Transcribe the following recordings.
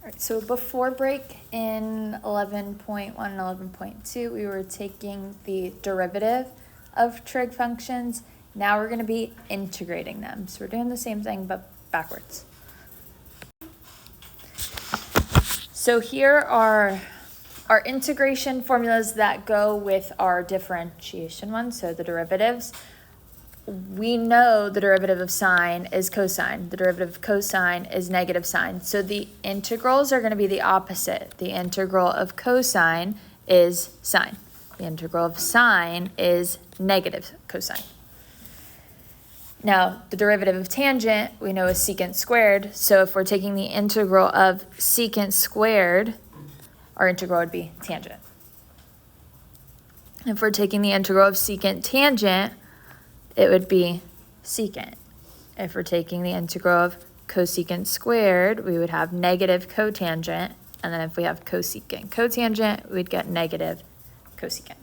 All right, so before break in 11.1 and 11.2, we were taking the derivative of trig functions. Now we're going to be integrating them. So we're doing the same thing, but backwards. So here are our integration formulas that go with our differentiation ones, so the derivatives. We know the derivative of sine is cosine. The derivative of cosine is negative sine. So the integrals are going to be the opposite. The integral of cosine is sine. The integral of sine is negative cosine. Now, the derivative of tangent, we know is secant squared. So if we're taking the integral of secant squared, our integral would be tangent. If we're taking the integral of secant tangent, it would be secant. If we're taking the integral of cosecant squared, we would have negative cotangent. And then if we have cosecant cotangent, we'd get negative cosecant.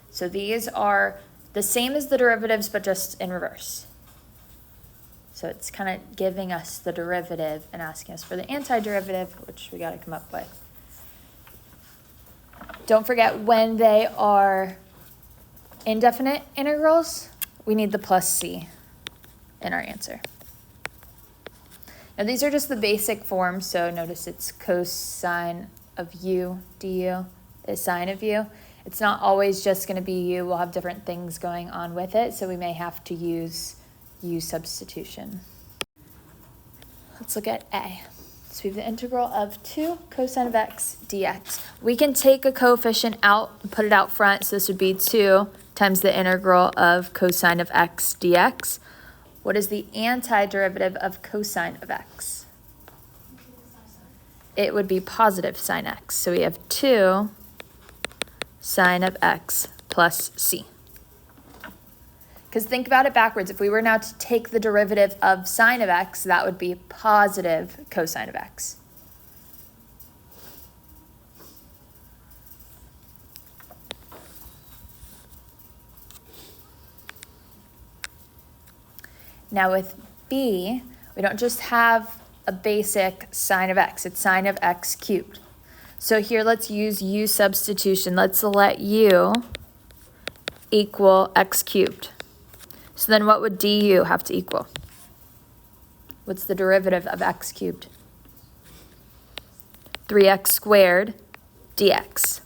So these are the same as the derivatives, but just in reverse. So it's kind of giving us the derivative and asking us for the antiderivative, which we got to come up with. Don't forget, when they are indefinite integrals, we need the plus c in our answer. Now these are just the basic forms, so notice it's cosine of u du is sine of u. It's not always just going to be u. We'll have different things going on with it, so we may have to use u substitution. Let's look at a. So we have the integral of 2 cosine of x dx. We can take a coefficient out and put it out front, so this would be 2 times the integral of cosine of x dx. What is the antiderivative of cosine of x? It would be positive sine x. So we have 2 sine of x plus c. Because think about it backwards. If we were now to take the derivative of sine of x, that would be positive cosine of x. Now with b, we don't just have a basic sine of x. It's sine of x cubed. So here let's use u substitution. Let's let u equal x cubed. So then what would du have to equal? What's the derivative of x cubed? 3x squared dx,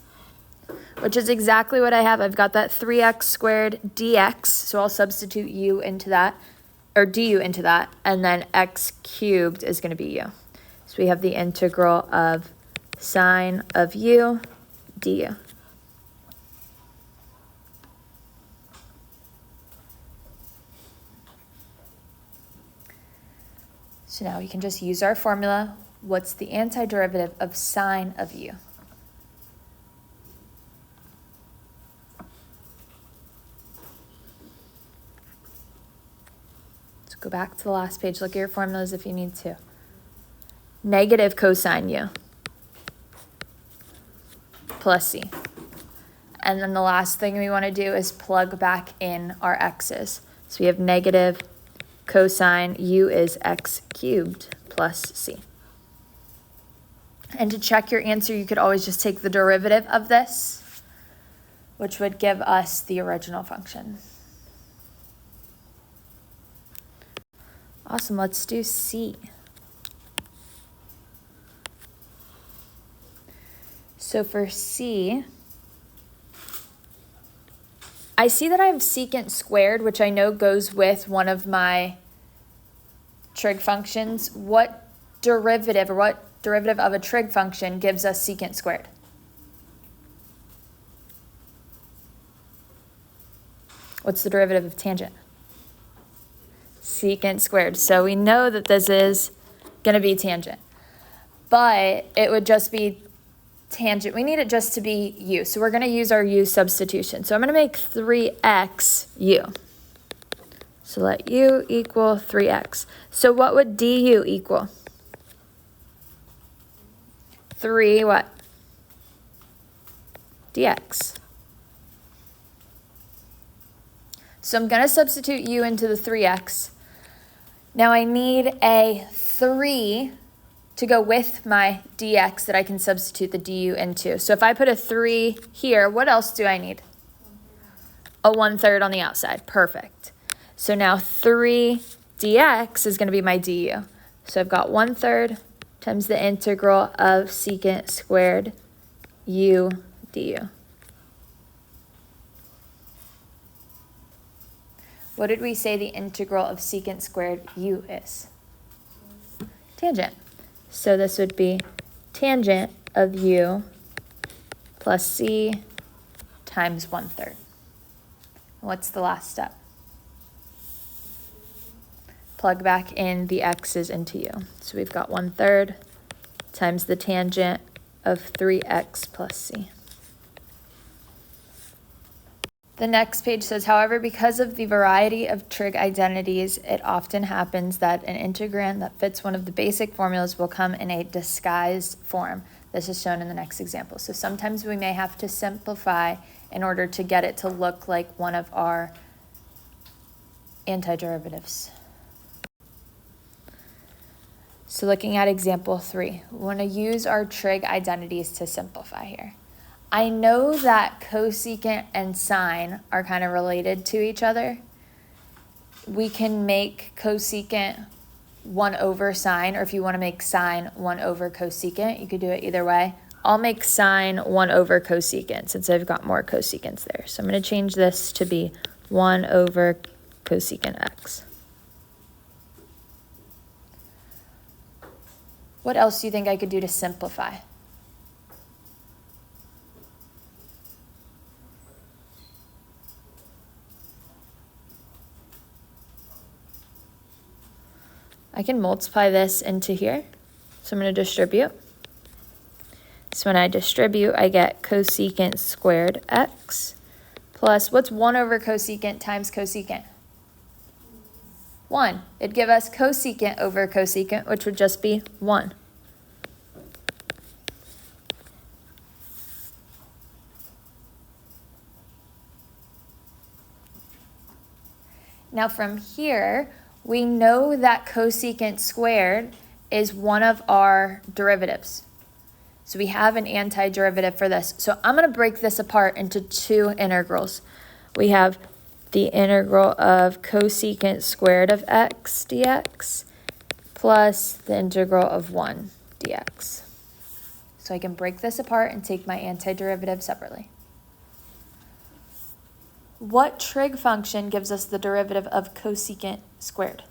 which is exactly what I have. I've got that 3x squared dx, so I'll substitute u into that, or du into that, and then x cubed is going to be u. So we have the integral of sine of u du. So now we can just use our formula. What's the antiderivative of sine of u? Let's go back to the last page. Look at your formulas if you need to. Negative cosine u plus c. And then the last thing we want to do is plug back in our x's. So we have negative cosine u is x cubed plus c. And to check your answer, you could always just take the derivative of this, which would give us the original function. Awesome, let's do c. So for c, I see that I have secant squared, which I know goes with one of my trig functions. What derivative of a trig function gives us secant squared? What's the derivative of tangent? Secant squared. So we know that this is going to be tangent, but it would just be tangent. We need it just to be u. So we're going to use our u substitution. So I'm going to make 3x u. So let u equal 3x. So what would du equal? 3 what? Dx. So I'm going to substitute u into the 3x. Now I need a 3 to go with my dx that I can substitute the du into. So if I put a 3 here, what else do I need? A 1/3 on the outside. Perfect. So now 3 dx is going to be my du. So I've got 1/3 times the integral of secant squared u du. What did we say the integral of secant squared u is? Tangent. So this would be tangent of u plus c times 1/3. What's the last step? Plug back in the x's into u. So we've got 1/3 times the tangent of 3x plus c. The next page says, however, because of the variety of trig identities, it often happens that an integrand that fits one of the basic formulas will come in a disguised form. This is shown in the next example. So sometimes we may have to simplify in order to get it to look like one of our antiderivatives. So looking at example 3, we want to use our trig identities to simplify here. I know that cosecant and sine are kind of related to each other. We can make cosecant 1 over sine, or if you want to make sine 1 over cosecant, you could do it either way. I'll make sine 1 over cosecant since I've got more cosecants there. So I'm going to change this to be 1 over cosecant x. What else do you think I could do to simplify? I can multiply this into here. So I'm going to distribute. So when I distribute, I get cosecant squared x plus, what's 1 over cosecant times cosecant? 1. It'd give us cosecant over cosecant, which would just be 1. Now from here, we know that cosecant squared is one of our derivatives. So we have an antiderivative for this. So I'm going to break this apart into 2 integrals. We have the integral of cosecant squared of x dx plus the integral of 1 dx. So I can break this apart and take my antiderivative separately. What trig function gives us the derivative of cosecant squared?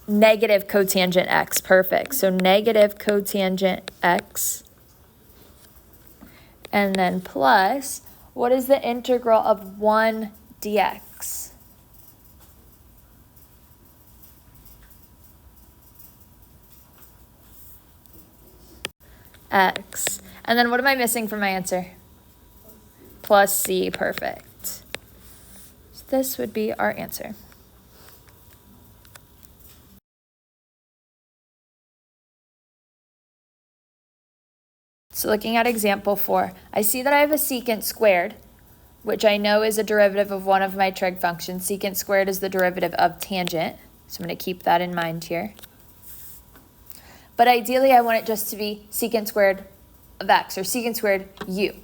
Negative cotangent x, perfect. So negative cotangent x, and then plus, what is the integral of 1 dx? X. And then what am I missing from my answer? Plus c, perfect. So this would be our answer. So looking at example 4, I see that I have a secant squared, which I know is a derivative of one of my trig functions. Secant squared is the derivative of tangent, so I'm going to keep that in mind here. But ideally, I want it just to be secant squared of x, or secant squared u.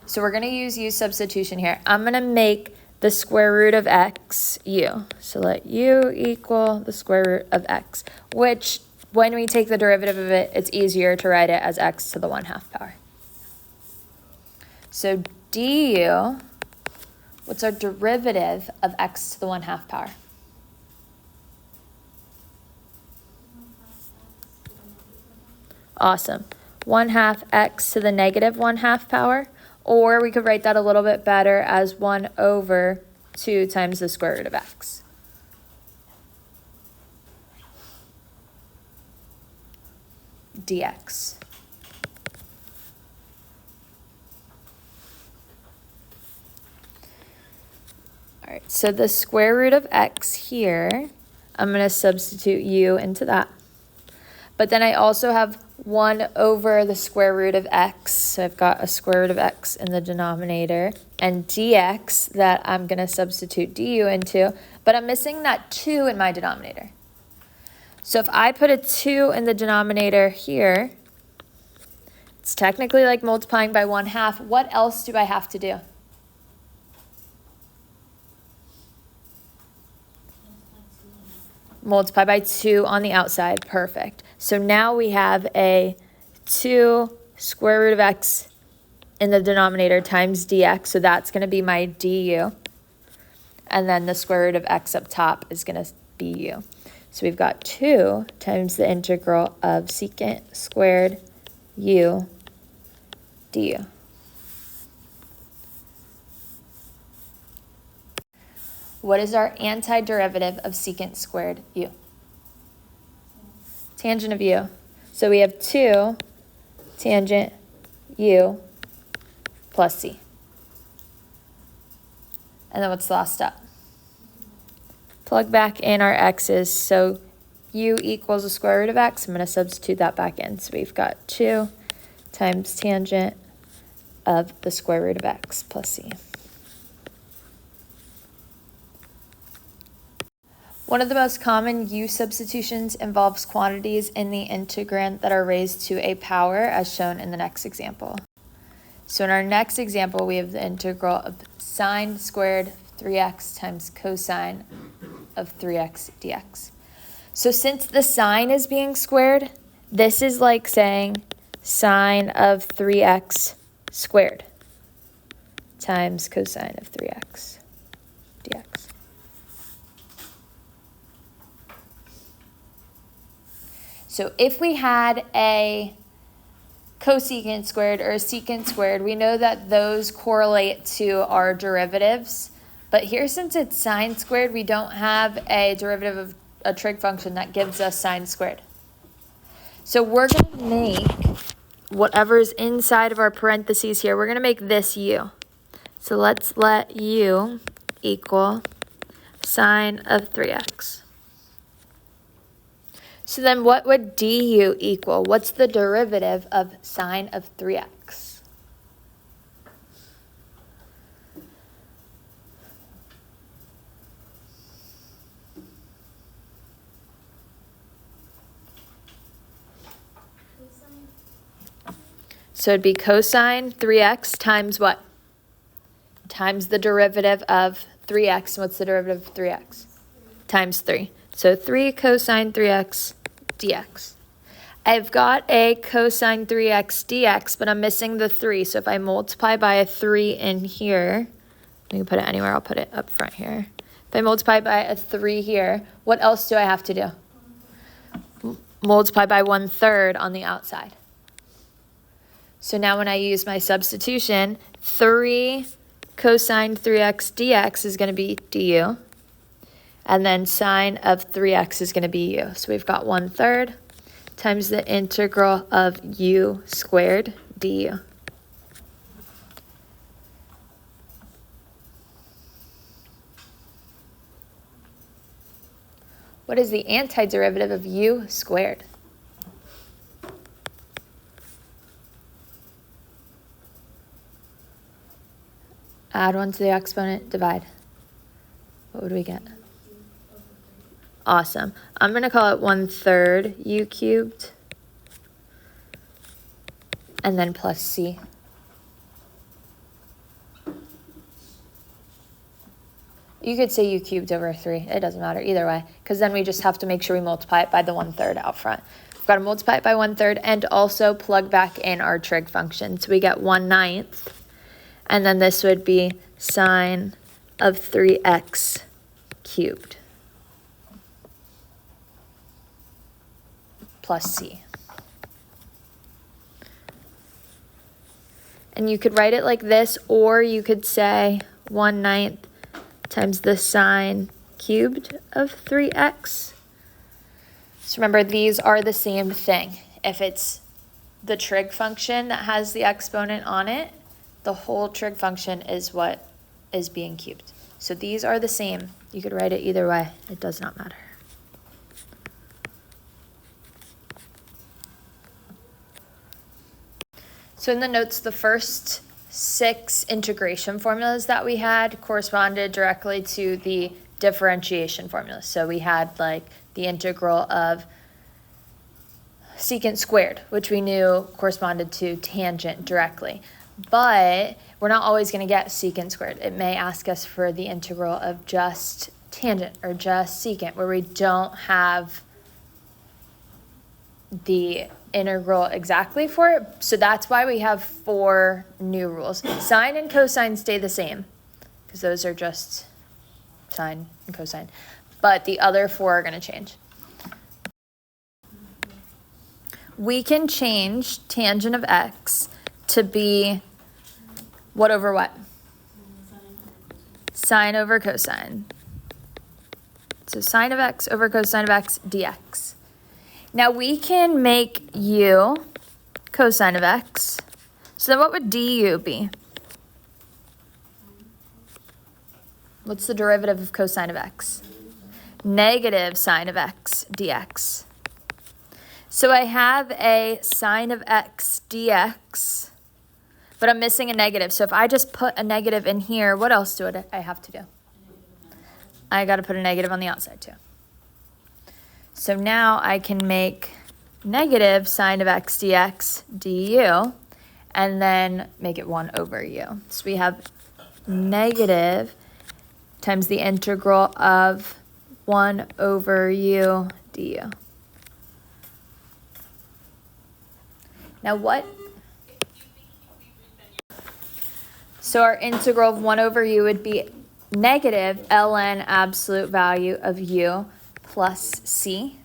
So we're going to use u substitution here. I'm going to make the square root of x u. So let u equal the square root of x, which when we take the derivative of it, it's easier to write it as x to the 1/2 power. So du, what's our derivative of x to the 1/2 power? Awesome. 1/2 x to the negative 1/2 power, or we could write that a little bit better as 1 over 2 times the square root of x. Dx. All right, so the square root of x here, I'm going to substitute u into that. But then I also have 1 over the square root of x. So I've got a square root of x in the denominator, and dx that I'm going to substitute du into, but I'm missing that 2 in my denominator. So if I put a 2 in the denominator here, it's technically like multiplying by 1/2. What else do I have to do? Multiply by 2 on the outside. Perfect. So now we have a 2 square root of x in the denominator times dx. So that's going to be my du. And then the square root of x up top is going to be u. So we've got 2 times the integral of secant squared u du. What is our antiderivative of secant squared u? Tangent of u. So we have 2 tangent u plus c. And then what's the last step? Plug back in our x's. So u equals the square root of x. I'm going to substitute that back in. So we've got 2 times tangent of the square root of x plus c. One of the most common u substitutions involves quantities in the integrand that are raised to a power, as shown in the next example. So in our next example, we have the integral of sine squared 3x times cosine of 3x dx. So since the sine is being squared, this is like saying sine of 3x squared times cosine of 3x dx. So if we had a cosecant squared or a secant squared, we know that those correlate to our derivatives. But here, since it's sine squared, we don't have a derivative of a trig function that gives us sine squared. So we're going to make whatever's inside of our parentheses here, we're going to make this u. So let's let u equal sine of 3x. So then what would du equal? What's the derivative of sine of 3x? So it'd be cosine 3x times what? Times the derivative of 3x. What's the derivative of 3x? Times 3. So 3 cosine 3x dx. I've got a cosine 3x dx, but I'm missing the 3. So if I multiply by a 3 in here, you can put it anywhere. I'll put it up front here. If I multiply by a 3 here, what else do I have to do? Multiply by 1/3 on the outside. So now when I use my substitution, 3 cosine 3x dx is going to be du. And then sine of 3x is going to be u. So we've got 1/3 times the integral of u squared du. What is the antiderivative of u squared? Add 1 to the exponent, divide. What would we get? Awesome. I'm going to call it 1/3 u cubed. And then plus c. You could say u cubed over 3. It doesn't matter either way. Because then we just have to make sure we multiply it by the 1/3 out front. We've got to multiply it by 1/3 and also plug back in our trig function. So we get 1/9. And then this would be sine of 3x cubed. Plus c. And you could write it like this, or you could say 1/9 times the sine cubed of 3x. So remember, these are the same thing. If it's the trig function that has the exponent on it, the whole trig function is what is being cubed. So these are the same. You could write it either way. It does not matter. So in the notes, the first 6 integration formulas that we had corresponded directly to the differentiation formula. So we had like the integral of secant squared, which we knew corresponded to tangent directly. But we're not always going to get secant squared. It may ask us for the integral of just tangent or just secant, where we don't have the integral exactly for it. So that's why we have 4 new rules. Sine and cosine stay the same, because those are just sine and cosine. But the other 4 are going to change. We can change tangent of x to be what over what? Sine over cosine. So sine of x over cosine of x dx. Now we can make u cosine of x. So then what would du be? What's the derivative of cosine of x? Negative sine of x dx. So I have a sine of x dx, but I'm missing a negative. So if I just put a negative in here, what else do I have to do? I got to put a negative on the outside too. So now I can make negative sine of x dx du, and then make it 1 over u. So we have negative times the integral of 1 over u du. Now what? So our integral of 1 over u would be negative ln absolute value of u plus c.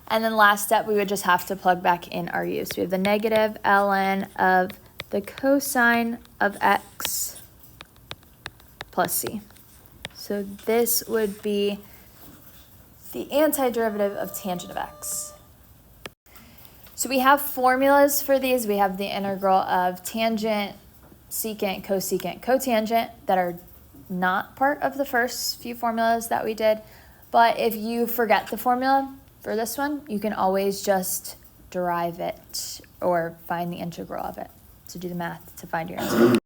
And then last step, we would just have to plug back in our u. So we have the negative ln of the cosine of x plus c. So this would be the antiderivative of tangent of x. So we have formulas for these. We have the integral of tangent, secant, cosecant, cotangent that are not part of the first few formulas that we did. But if you forget the formula for this one, you can always just derive it or find the integral of it. So do the math to find your answer.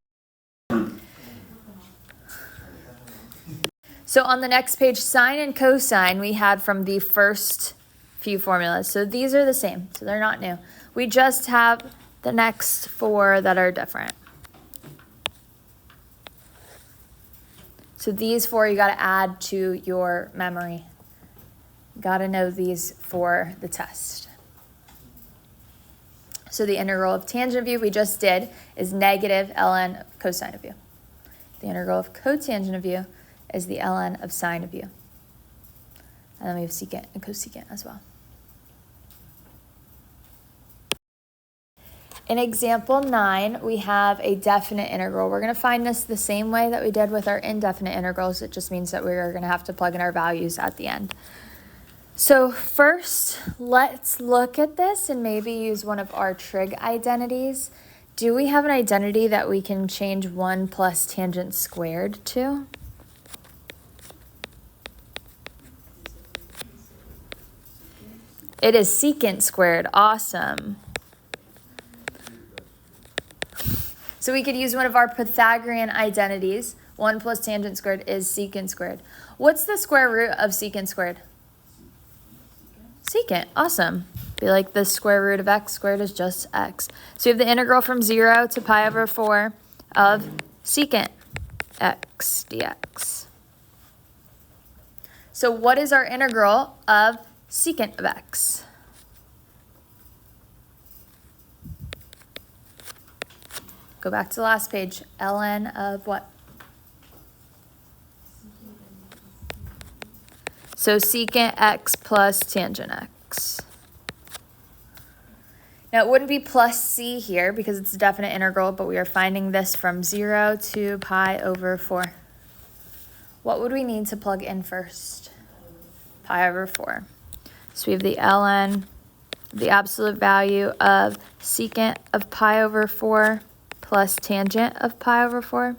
So on the next page, sine and cosine we had from the first few formulas. So these are the same, so they're not new. We just have the next 4 that are different. So these 4 you got to add to your memory. Got to know these for the test. So the integral of tangent of u we just did is negative ln of cosine of u. The integral of cotangent of u is the ln of sine of u. And then we have secant and cosecant as well. In example 9, we have a definite integral. We're going to find this the same way that we did with our indefinite integrals. It just means that we're going to have to plug in our values at the end. So first, let's look at this and maybe use one of our trig identities. Do we have an identity that we can change 1 plus tangent squared to? It is secant squared. Awesome. So we could use one of our Pythagorean identities. 1 plus tangent squared is secant squared. What's the square root of secant squared? Secant. Awesome. Be like the square root of x squared is just x. So we have the integral from 0 to pi over 4 of secant x dx. So what is our integral of secant of x? Go back to the last page. ln of what? So secant x plus tangent x. Now it wouldn't be plus c here because it's a definite integral, but we are finding this from 0 to pi over 4. What would we need to plug in first? Pi over 4. So we have the ln, the absolute value of secant of pi over 4 plus tangent of pi over 4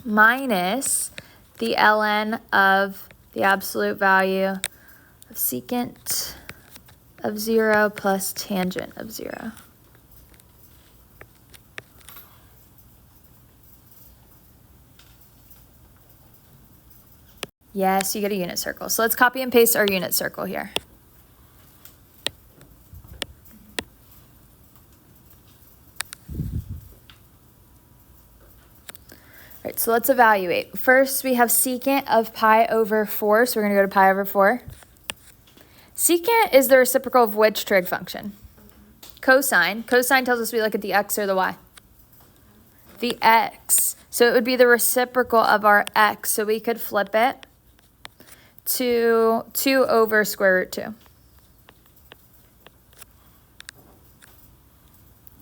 minus the ln of the absolute value of secant of 0 plus tangent of 0. Yes, you get a unit circle. So let's copy and paste our unit circle here. All right, so let's evaluate. First, we have secant of pi over 4, so we're going to go to pi over 4. Secant is the reciprocal of which trig function? Cosine. Cosine tells us we look at the x or the y. The x. So it would be the reciprocal of our x, so we could flip it to 2 over square root 2.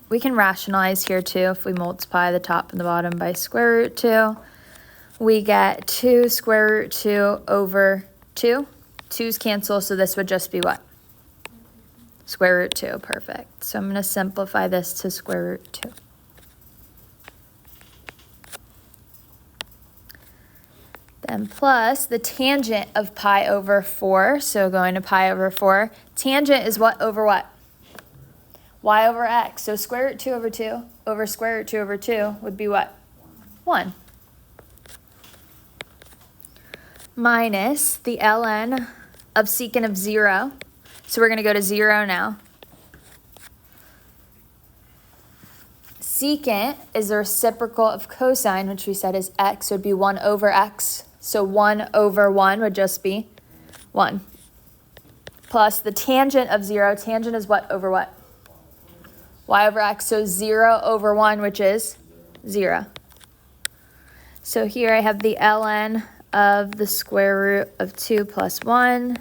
We can rationalize here too. If we multiply the top and the bottom by square root 2, we get 2 square root 2 over 2. 2's cancel, so this would just be what? Square root 2, perfect. So I'm going to simplify this to square root 2. Then plus the tangent of pi over 4, so going to pi over 4. Tangent is what over what? Y over x. So square root 2 over 2 over square root 2 over 2 would be what? 1. Minus the ln of secant of 0. So we're going to go to 0 now. Secant is the reciprocal of cosine, which we said is x, so it would be 1 over x. So 1 over 1 would just be 1. Plus the tangent of 0. Tangent is what over what? Y over x. So 0 over 1, which is 0. So here I have the ln of the square root of 2 plus 1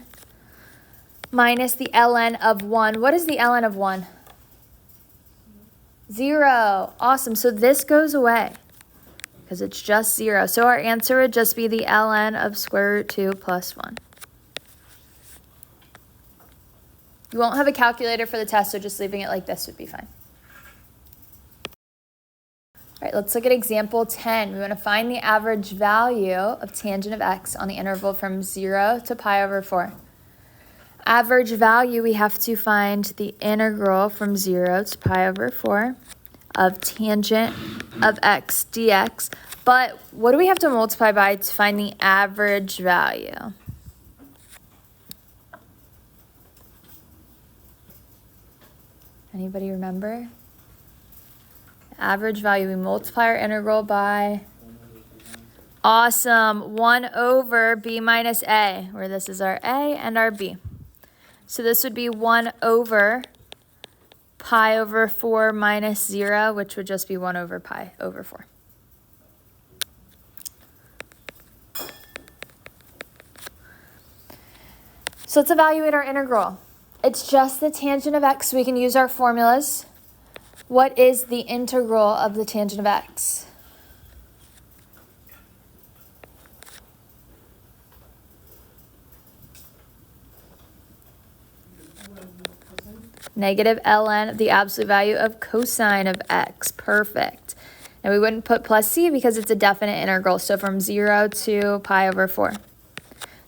minus the ln of 1. What is the ln of 1? 0. Awesome. So this goes away because it's just 0. So our answer would just be the ln of square root 2 plus 1. You won't have a calculator for the test, so just leaving it like this would be fine. All right, let's look at example 10. We want to find the average value of tangent of x on the interval from 0 to pi over 4. Average value, we have to find the integral from 0 to pi over 4 of tangent of x dx. But what do we have to multiply by to find the average value? Anybody remember? Average value, we multiply our integral by, awesome, 1 over b minus a, where this is our a and our b. So this would be 1 over pi over 4 minus 0, which would just be 1 over pi over 4. So let's evaluate our integral. It's just the tangent of x, so we can use our formulas. What is the integral of the tangent of x? Negative ln of the absolute value of cosine of x. Perfect. And we wouldn't put plus c because it's a definite integral. So from 0 to pi over 4.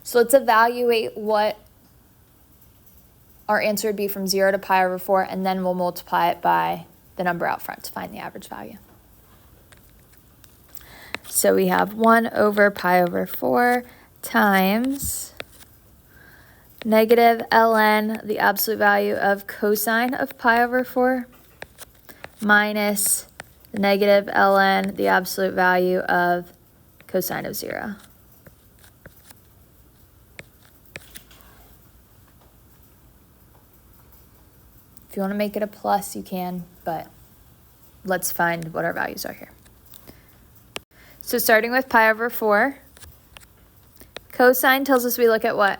So let's evaluate what our answer would be from 0 to pi over 4, and then we'll multiply it by the number out front to find the average value. So we have 1 over pi over 4 times negative ln, the absolute value of cosine of pi over 4, minus the negative ln, the absolute value of cosine of 0. If you want to make it a plus, you can, but let's find what our values are here. So starting with pi over 4, cosine tells us we look at what?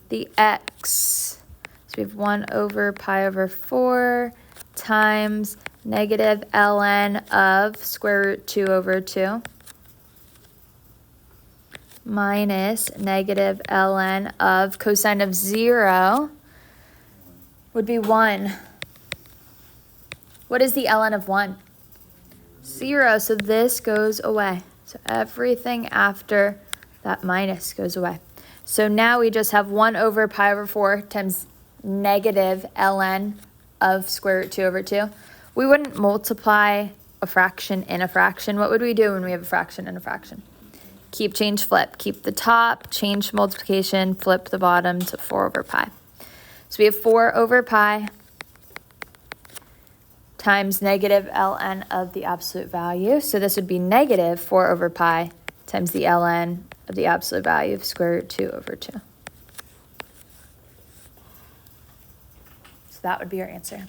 The x. So we have 1 over pi over 4 times negative ln of square root 2 over 2 minus negative ln of cosine of 0 would be 1. What is the ln of 1? 0, so this goes away. So everything after that minus goes away. So now we just have 1 over pi over 4 times negative ln of square root 2 over 2. We wouldn't multiply a fraction in a fraction. What would we do when we have a fraction in a fraction? Keep, change, flip. Keep the top, change multiplication, flip the bottom to 4 over pi. So we have 4 over pi times negative ln of the absolute value. So this would be negative 4 over pi times the ln of the absolute value of square root 2 over 2. So that would be our answer.